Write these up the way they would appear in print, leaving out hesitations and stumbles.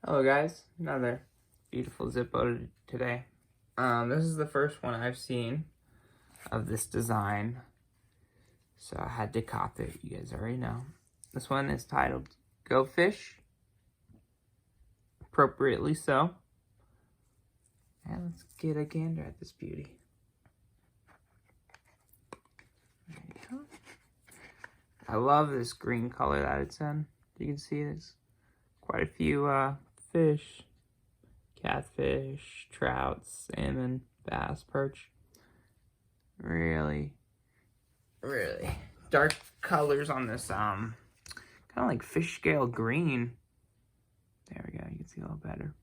Hello guys, another beautiful Zippo today. This is the first one I've seen of this design, so I had to cop it. You guys already know. This one is titled Go Fish, appropriately so. And let's get a gander at this beauty. There you go. I love this green color that it's in. You can see there's quite a few fish, catfish, trout, salmon, bass, perch. Really dark colors on this, kind of like fish scale green. There we go, you can see a little better.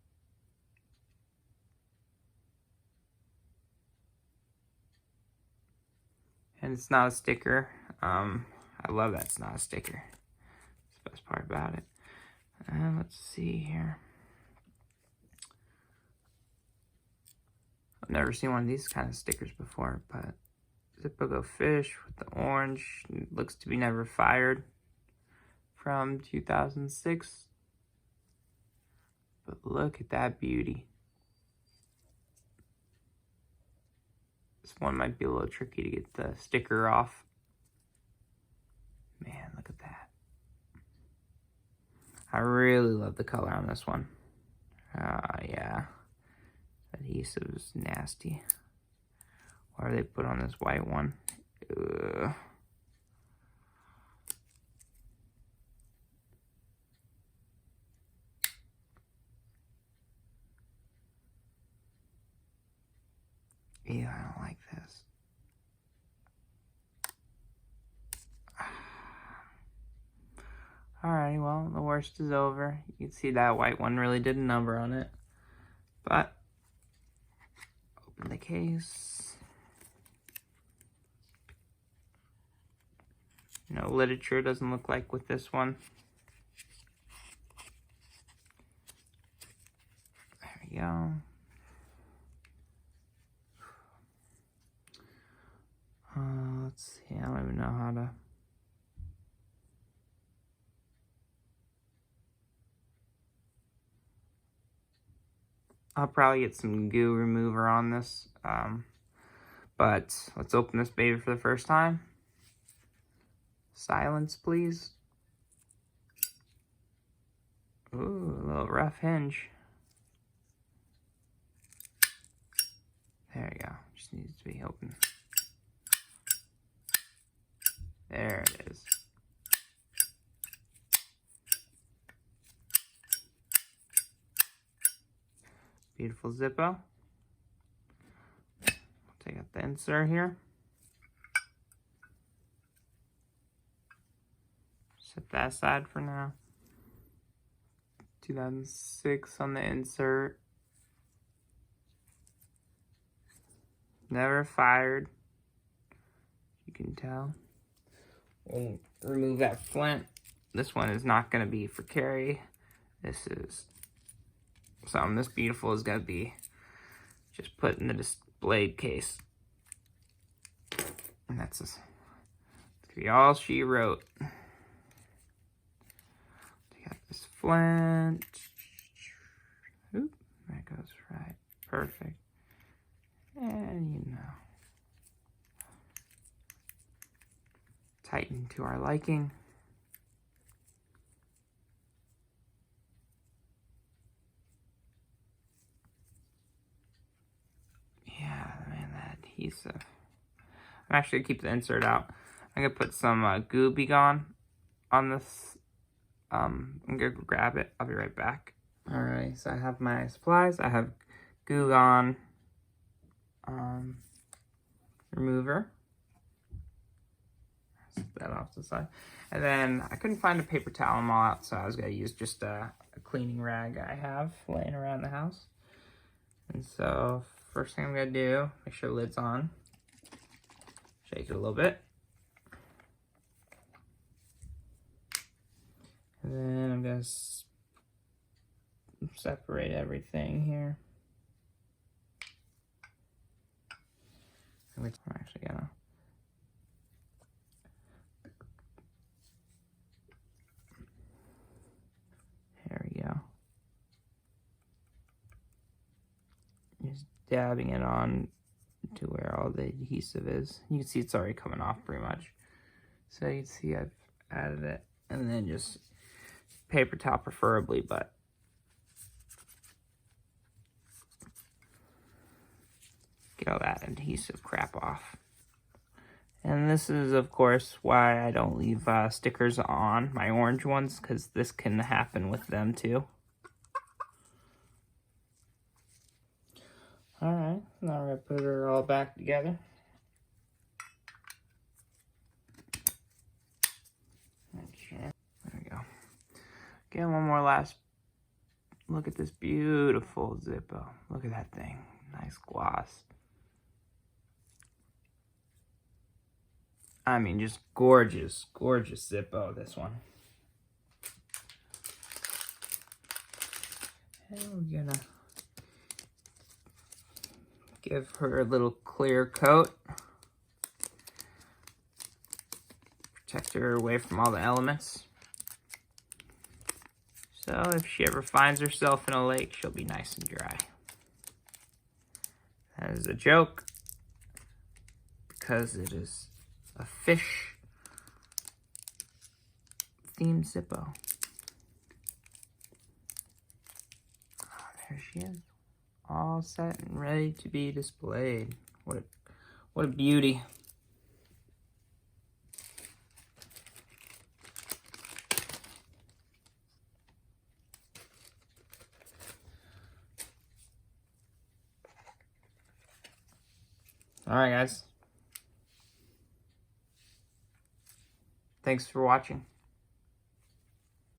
And it's not a sticker. I love that it's not a sticker. That's the best part about it. Let's see here. I've never seen one of these kind of stickers before, but Zippo Go Fish with the orange. It looks to be never fired, from 2006. But look at that beauty. This one might be a little tricky to get the sticker off. Man, look at that. I really love the color on this one. Yeah. Adhesive is nasty. What do they put on this white one? Ugh. Ew, I don't like this. Alright, well, the worst is over. You can see that white one really did a number on it. But, open the case. No literature, doesn't look like with this one. There we go. Let's see, I don't even know how to... I'll probably get some goo remover on this, but let's open this baby for the first time. Silence, please. Ooh, a little rough hinge. There you go, just needs to be open. There it is. Beautiful Zippo. Take out the insert here. Set that aside for now. 2006 on the insert. Never fired. You can tell. We'll remove that flint. This one is not going to be for carry. This is something this beautiful is going to be just put in the displayed case. And that's going to be all she wrote. Take out this flint. Oop, that goes right. Perfect. And you know, tighten to our liking. Yeah, man, that adhesive. I'm actually gonna keep the insert out. I'm gonna put some Goo Gone on this. I'm gonna go grab it. I'll be right back. Alright, so I have my supplies. I have Goo Gone remover. Set that off to the side. And then I couldn't find a paper towel them all out, so I was gonna use just a cleaning rag I have laying around the house. And so first thing I'm gonna do, make sure the lid's on. Shake it a little bit. And then I'm gonna separate everything here. I'm actually gonna there we go. dabbing it on to where all the adhesive is. You can see it's already coming off pretty much. So you can see I've added it, and then just paper towel preferably, but get all that adhesive crap off. And this is, of course, why I don't leave stickers on my orange ones, because this can happen with them too. Alright, now we're going to put her all back together. There we go. Get one more last look at this beautiful Zippo. Look at that thing. Nice gloss. I mean, just gorgeous, gorgeous Zippo, this one. And we're gonna give her a little clear coat. Protect her away from all the elements. So if she ever finds herself in a lake, she'll be nice and dry. That is a joke, because it is a fish themed Zippo. Oh, there she is, all set and ready to be displayed. What a beauty. All right, guys. Thanks for watching.